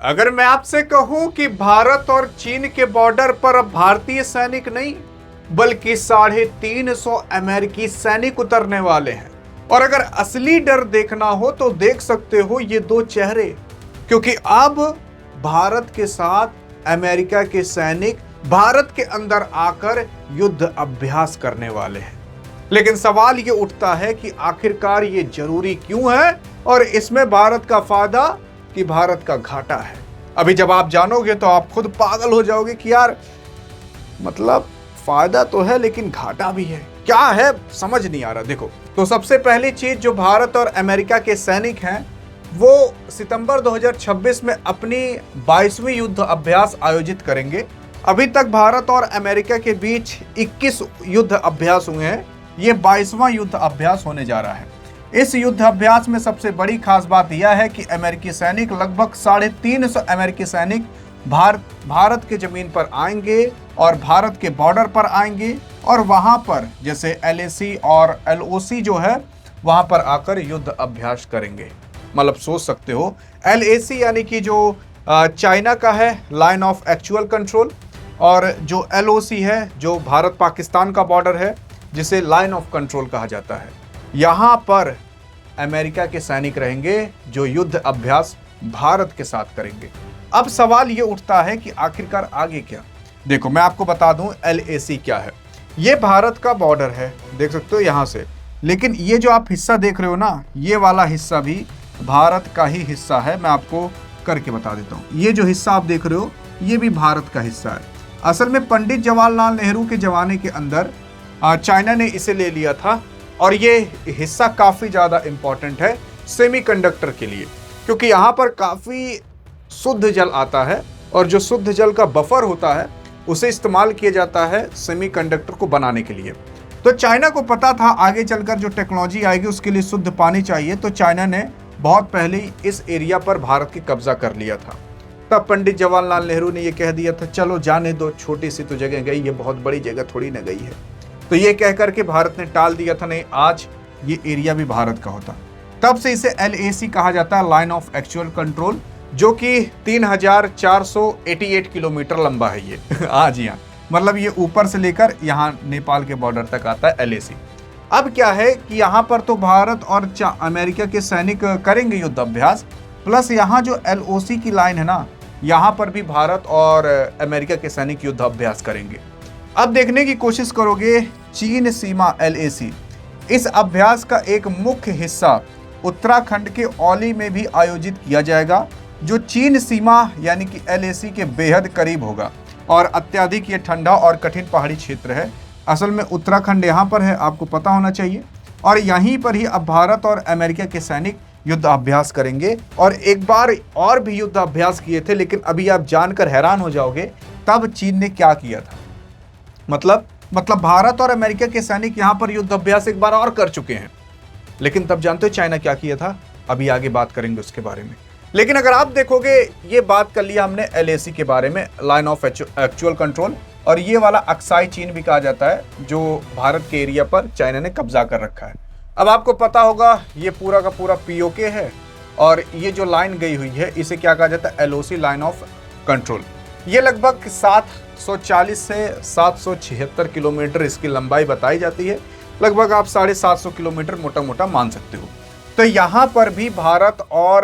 अगर मैं आपसे कहूं कि भारत और चीन के बॉर्डर पर अब भारतीय सैनिक नहीं बल्कि 350 अमेरिकी सैनिक उतरने वाले हैं, और अगर असली डर देखना हो तो देख सकते हो ये दो चेहरे, क्योंकि अब भारत के साथ अमेरिका के सैनिक भारत के अंदर आकर युद्ध अभ्यास करने वाले हैं। लेकिन सवाल ये उठता है कि आखिरकार ये जरूरी क्यों है और इसमें भारत का फायदा कि भारत का घाटा है। अभी जब आप जानोगे तो आप खुद पागल हो जाओगे कि यार मतलब फायदा तो है लेकिन घाटा भी है, क्या है समझ नहीं आ रहा। देखो, तो सबसे पहली चीज जो भारत और अमेरिका के सैनिक हैं वो सितंबर 2026 में अपनी 22वीं युद्ध अभ्यास आयोजित करेंगे। अभी तक भारत और अमेरिका के बीच 21 युद्ध अभ्यास हुए हैं, ये 22वां युद्ध अभ्यास होने जा रहा है। इस युद्ध अभ्यास में सबसे बड़ी खास बात यह है कि अमेरिकी सैनिक लगभग 350 अमेरिकी सैनिक भारत के जमीन पर आएंगे और भारत के बॉर्डर पर आएंगे और वहां पर जैसे LAC और LOC जो है वहां पर आकर युद्ध अभ्यास करेंगे। मतलब सोच सकते हो, LAC यानी कि जो चाइना का है लाइन ऑफ एक्चुअल कंट्रोल, और जो LOC है जो भारत पाकिस्तान का बॉर्डर है जिसे लाइन ऑफ कंट्रोल कहा जाता है। यहाँ पर अमेरिका के सैनिक रहेंगे जो युद्ध अभ्यास भारत के साथ करेंगे। अब सवाल ये उठता है कि आखिरकार आगे क्या। देखो, मैं आपको बता दूं LAC क्या है। ये भारत का बॉर्डर है, देख सकते हो यहाँ से, लेकिन ये जो आप हिस्सा देख रहे हो ना, ये वाला हिस्सा भी भारत का ही हिस्सा है। मैं आपको करके बता देता हूँ। ये जो हिस्सा आप देख रहे हो ये भी भारत का हिस्सा है। असल में पंडित जवाहरलाल नेहरू के जमाने के अंदर चाइना ने इसे ले लिया था, और ये हिस्सा काफ़ी ज़्यादा इम्पॉर्टेंट है सेमीकंडक्टर के लिए, क्योंकि यहाँ पर काफ़ी शुद्ध जल आता है और जो शुद्ध जल का बफर होता है उसे इस्तेमाल किया जाता है सेमीकंडक्टर को बनाने के लिए। तो चाइना को पता था आगे चलकर जो टेक्नोलॉजी आएगी उसके लिए शुद्ध पानी चाहिए, तो चाइना ने बहुत पहले ही इस एरिया पर भारत की कब्जा कर लिया था। तब पंडित जवाहरलाल नेहरू ने यह कह दिया था चलो जाने दो, छोटी सी तो जगह गई, ये बहुत बड़ी जगह थोड़ी न गई है। तो ये कह करके भारत ने टाल दिया था, नहीं आज ये एरिया भी भारत का होता। तब से इसे LAC कहा जाता है, लाइन ऑफ एक्चुअल कंट्रोल, जो कि 3488 किलोमीटर लंबा है ये। हाँ जी हाँ, मतलब ये ऊपर से लेकर यहाँ नेपाल के बॉर्डर तक आता है LAC। अब क्या है कि यहाँ पर तो भारत और अमेरिका के सैनिक करेंगे युद्ध अभ्यास, प्लस यहाँ जो LOC की लाइन है ना, यहाँ पर भी भारत और अमेरिका के सैनिक युद्ध अभ्यास करेंगे। अब देखने की कोशिश करोगे चीन सीमा LAC, इस अभ्यास का एक मुख्य हिस्सा उत्तराखंड के औली में भी आयोजित किया जाएगा, जो चीन सीमा यानी कि LAC के बेहद करीब होगा, और अत्यधिक ये ठंडा और कठिन पहाड़ी क्षेत्र है। असल में उत्तराखंड यहाँ पर है, आपको पता होना चाहिए, और यहीं पर ही अब भारत और अमेरिका के सैनिक युद्ध अभ्यास करेंगे। और एक बार और भी युद्ध अभ्यास किए थे, लेकिन अभी आप जानकर हैरान हो जाओगे तब चीन ने क्या किया था। मतलब भारत और अमेरिका के सैनिक यहाँ पर युद्ध अभ्यास एक बार और कर चुके हैं, लेकिन तब जानते हो चाइना क्या किया था, अभी आगे बात करेंगे उसके बारे में। लेकिन अगर आप देखोगे, ये बात कर लिया हमने LAC के बारे में, लाइन ऑफ एक्चुअल कंट्रोल, और ये वाला अक्साई चीन भी कहा जाता है जो भारत के एरिया पर चाइना ने कब्जा कर रखा है। अब आपको पता होगा ये पूरा का पूरा POK है, और ये जो लाइन गई हुई है इसे क्या कहा जाता है, LOC, लाइन ऑफ कंट्रोल। ये लगभग 740 से 776 किलोमीटर इसकी लंबाई बताई जाती है, लगभग आप 750 किलोमीटर मोटा मोटा मान सकते हो। तो यहाँ पर भी भारत और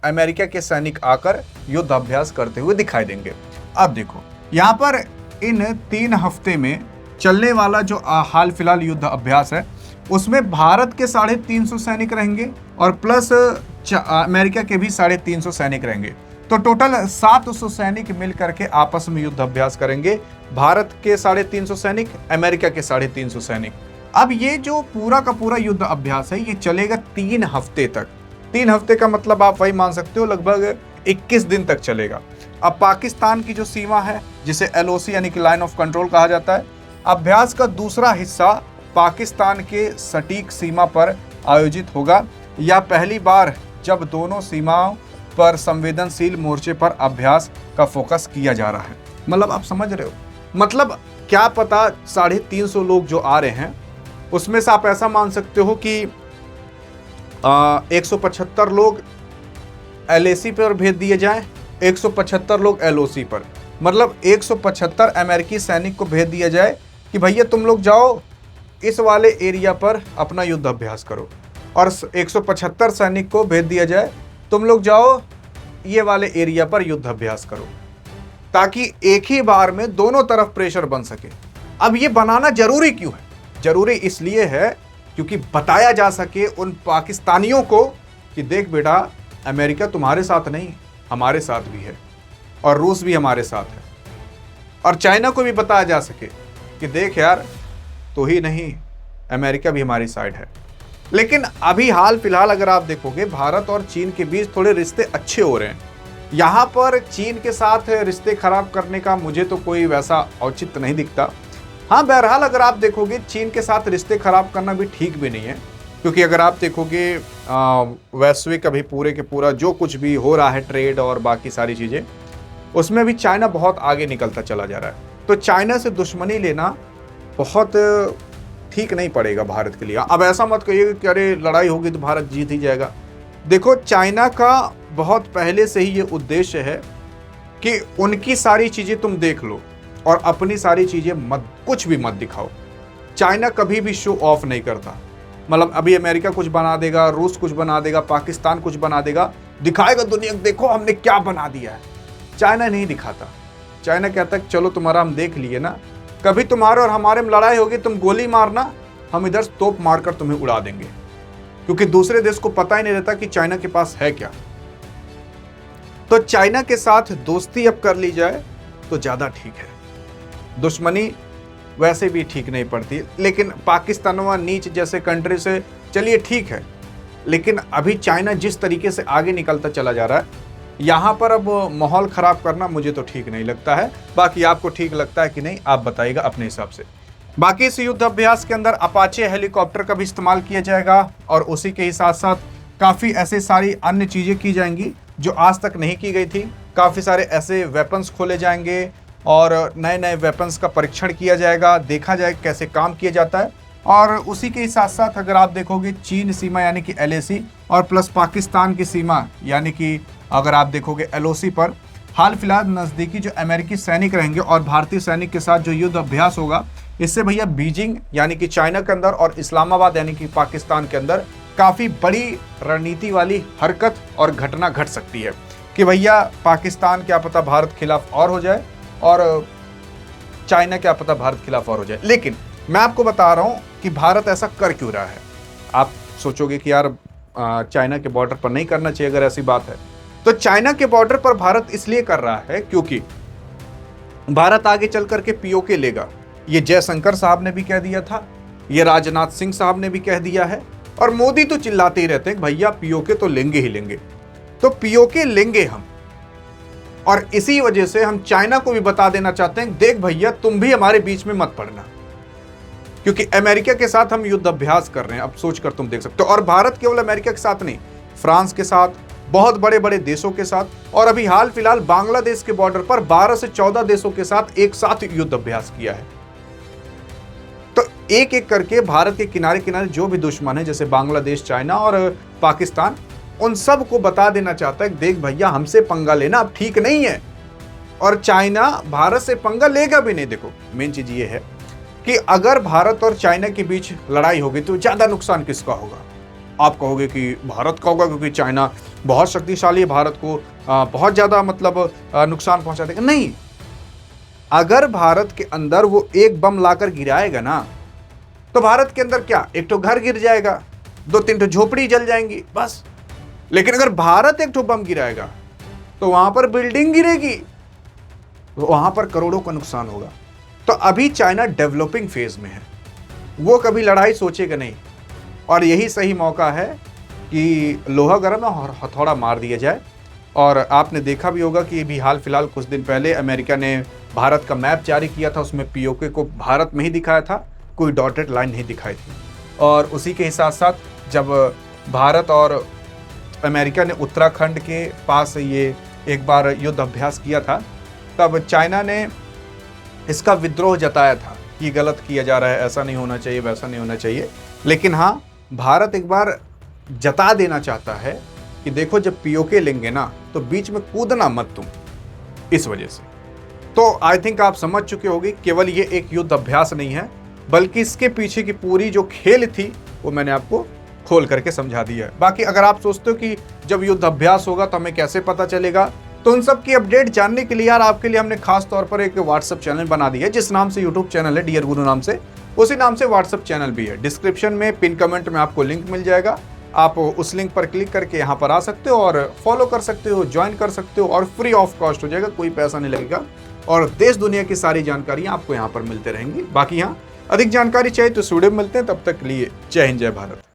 अमेरिका के सैनिक आकर युद्ध अभ्यास करते हुए दिखाई देंगे। अब देखो, यहाँ पर इन 3 हफ्ते में चलने वाला जो हाल फिलहाल युद्ध अभ्यास है उसमें भारत के 350 सैनिक रहेंगे और प्लस अमेरिका के भी 350 सैनिक रहेंगे। तो टोटल 700 सैनिक मिल करके आपस में युद्ध अभ्यास करेंगे, भारत के 350 सैनिक, अमेरिका के 350 सैनिक। अब ये जो पूरा का पूरा युद्ध अभ्यास है ये चलेगा 3 हफ्ते तक। 3 हफ्ते का मतलब आप वही मान सकते हो लगभग 21 दिन तक चलेगा। अब पाकिस्तान की जो सीमा है जिसे LOC यानी कि लाइन ऑफ कंट्रोल कहा जाता है, अभ्यास का दूसरा हिस्सा पाकिस्तान के सटीक सीमा पर आयोजित होगा। यह पहली बार जब दोनों सीमाओं पर संवेदनशील मोर्चे पर अभ्यास का फोकस किया जा रहा है। मतलब आप समझ रहे हो, मतलब क्या पता 350 लोग जो आ रहे हैं उसमें से आप ऐसा मान सकते हो कि 175 लोग LAC पर भेज दिए जाएं, 175 लोग एलओसी पर, मतलब 175 अमेरिकी सैनिक को भेज दिया जाए कि भैया तुम लोग जाओ इस वाले एरिया पर अपना युद्ध अभ्यास करो, और 175 सैनिक को भेज दिया जाए तुम लोग जाओ ये वाले एरिया पर युद्ध अभ्यास करो, ताकि एक ही बार में दोनों तरफ प्रेशर बन सके। अब ये बनाना जरूरी क्यों है? जरूरी इसलिए है क्योंकि बताया जा सके उन पाकिस्तानियों को कि देख बेटा, अमेरिका तुम्हारे साथ नहीं, हमारे साथ भी है, और रूस भी हमारे साथ है। और चाइना को भी बताया जा सके कि देख यार, तो ही नहीं, अमेरिका भी हमारी साइड है। लेकिन अभी हाल फिलहाल अगर आप देखोगे, भारत और चीन के बीच थोड़े रिश्ते अच्छे हो रहे हैं। यहाँ पर चीन के साथ रिश्ते खराब करने का मुझे तो कोई वैसा औचित्य नहीं दिखता। हाँ, बहरहाल अगर आप देखोगे, चीन के साथ रिश्ते खराब करना भी ठीक भी नहीं है, क्योंकि अगर आप देखोगे वैश्विक अभी पूरे के पूरा जो कुछ भी हो रहा है, ट्रेड और बाकी सारी चीज़ें, उसमें भी चाइना बहुत आगे निकलता चला जा रहा है। तो चाइना से दुश्मनी लेना बहुत ठीक नहीं पड़ेगा भारत के लिए। अब ऐसा मत कहिए कि अरे लड़ाई होगी तो भारत जीत ही जाएगा। देखो, चाइना का बहुत पहले से ही ये उद्देश्य है कि उनकी सारी चीज़ें तुम देख लो और अपनी सारी चीज़ें मत, कुछ भी मत दिखाओ। चाइना कभी भी शो ऑफ नहीं करता। मतलब अभी अमेरिका कुछ बना देगा, रूस कुछ बना देगा, पाकिस्तान कुछ बना देगा, दिखाएगा दुनिया को देखो हमने क्या बना दिया है। चाइना नहीं दिखाता। चाइना कहता है चलो तुम्हारा हम देख लिए ना, कभी तुम्हारे और हमारे में लड़ाई होगी, तुम गोली मारना, हम इधर तोप मारकर तुम्हें उड़ा देंगे। क्योंकि दूसरे देश को पता ही नहीं रहता कि चाइना के पास है क्या। तो चाइना के साथ दोस्ती अब कर ली जाए तो ज़्यादा ठीक है, दुश्मनी वैसे भी ठीक नहीं पड़ती। लेकिन पाकिस्तान व नीच जैसे कंट्री से चलिए ठीक है, लेकिन अभी चाइना जिस तरीके से आगे निकलता चला जा रहा है, यहाँ पर अब माहौल ख़राब करना मुझे तो ठीक नहीं लगता है। बाकी आपको ठीक लगता है कि नहीं, आप बताइएगा अपने हिसाब से। बाकी इस युद्ध अभ्यास के अंदर अपाचे हेलीकॉप्टर का भी इस्तेमाल किया जाएगा, और उसी के ही साथ साथ काफ़ी ऐसे सारी अन्य चीज़ें की जाएंगी जो आज तक नहीं की गई थी। काफ़ी सारे ऐसे वेपन्स खोले जाएंगे और नए नए वेपन्स का परीक्षण किया जाएगा, देखा जाए कैसे काम किया जाता है। और उसी के साथ साथ अगर आप देखोगे, चीन सीमा यानी कि LAC और प्लस पाकिस्तान की सीमा यानी कि अगर आप देखोगे LOC पर हाल फिलहाल नज़दीकी जो अमेरिकी सैनिक रहेंगे और भारतीय सैनिक के साथ जो युद्ध अभ्यास होगा, इससे भैया बीजिंग यानी कि चाइना के अंदर और इस्लामाबाद यानी कि पाकिस्तान के अंदर काफ़ी बड़ी रणनीति वाली हरकत और घटना घट सकती है कि भैया पाकिस्तान क्या पता भारत खिलाफ और हो जाए और चाइना क्या पता भारत खिलाफ और हो जाए। लेकिन मैं आपको बता रहा हूं कि भारत ऐसा कर क्यों रहा है। आप सोचोगे कि यार चाइना के बॉर्डर पर नहीं करना चाहिए, अगर ऐसी बात है तो चाइना के बॉर्डर पर भारत इसलिए कर रहा है क्योंकि भारत आगे चल करके POK लेगा। ये जयशंकर साहब ने भी कह दिया था, ये राजनाथ सिंह साहब ने भी कह दिया है, और मोदी तो चिल्लाते ही रहते हैं भैया POK तो लेंगे ही लेंगे। तो POK लेंगे हम, और इसी वजह से हम चाइना को भी बता देना चाहते हैं, देख भैया तुम भी हमारे बीच में मत पड़ना, क्योंकि अमेरिका के साथ हम युद्ध अभ्यास कर रहे हैं। अब सोचकर तुम देख सकते हो। और भारत केवल अमेरिका के साथ नहीं, फ्रांस के साथ, बहुत बड़े बड़े देशों के साथ, और अभी हाल फिलहाल बांग्लादेश के बॉर्डर पर 12 से 14 देशों के साथ एक साथ युद्ध अभ्यास किया है। तो एक एक करके भारत के किनारे किनारे जो भी दुश्मन है, जैसे बांग्लादेश, चाइना और पाकिस्तान, उन सब को बता देना चाहता है, देख भैया हमसे पंगा लेना अब ठीक नहीं है, और चाइना भारत से पंगा लेगा भी नहीं। देखो मेन चीज ये है कि अगर भारत और चाइना के बीच लड़ाई होगी तो ज्यादा नुकसान किसका होगा? आप कहोगे कि भारत का होगा, क्योंकि चाइना बहुत शक्तिशाली है, भारत को बहुत ज्यादा मतलब नुकसान पहुंचा देगा। नहीं, अगर भारत के अंदर वो एक बम लाकर गिराएगा ना, तो भारत के अंदर क्या, एक तो घर गिर जाएगा, 2-3 तो झोपड़ी जल जाएंगी बस। लेकिन अगर भारत एक तो बम गिराएगा तो वहां पर बिल्डिंग गिरेगी, वहां पर करोड़ों का नुकसान होगा। तो अभी चाइना डेवलपिंग फेज में है, वो कभी लड़ाई सोचेगा नहीं, और यही सही मौका है कि लोहा गर्म है और हथौड़ा मार दिया जाए। और आपने देखा भी होगा कि भी हाल फिलहाल कुछ दिन पहले अमेरिका ने भारत का मैप जारी किया था, उसमें POK को भारत में ही दिखाया था, कोई डॉटेड लाइन नहीं दिखाई थी। और उसी के साथ साथ जब भारत और अमेरिका ने उत्तराखंड के पास ये एक बार युद्ध अभ्यास किया था, तब चाइना ने इसका विद्रोह जताया था कि गलत किया जा रहा है, ऐसा नहीं होना चाहिए, वैसा नहीं होना चाहिए। लेकिन हाँ, भारत एक बार जता देना चाहता है कि देखो जब POK लेंगे ना तो बीच में कूदना मत तुम। इस वजह से। तो आई थिंक आप समझ चुके होंगे, केवल ये एक युद्ध अभ्यास नहीं है, बल्कि इसके पीछे की पूरी जो खेल थी वो मैंने आपको खोल करके समझा दिया है। बाकी अगर आप सोचते हो कि जब युद्ध अभ्यास होगा तो हमें कैसे पता चलेगा, तो उन सब की अपडेट जानने के लिए यार आपके लिए हमने खास तौर पर एक व्हाट्सएप चैनल बना दिया है, जिस नाम से यूट्यूब चैनल है डियर गुरु नाम से, उसी नाम से व्हाट्सएप चैनल भी है। डिस्क्रिप्शन में पिन कमेंट में आपको लिंक मिल जाएगा, आप उस लिंक पर क्लिक करके यहाँ पर आ सकते हो और फॉलो कर सकते हो, ज्वाइन कर सकते हो, और फ्री ऑफ कॉस्ट हो जाएगा, कोई पैसा नहीं लगेगा, और देश दुनिया की सारी जानकारियाँ आपको यहाँ पर मिलते रहेंगी। बाकी यहाँ अधिक जानकारी चाहिए तो इस वीडियो में मिलते हैं, तब तक के लिए जय हिंद जय भारत।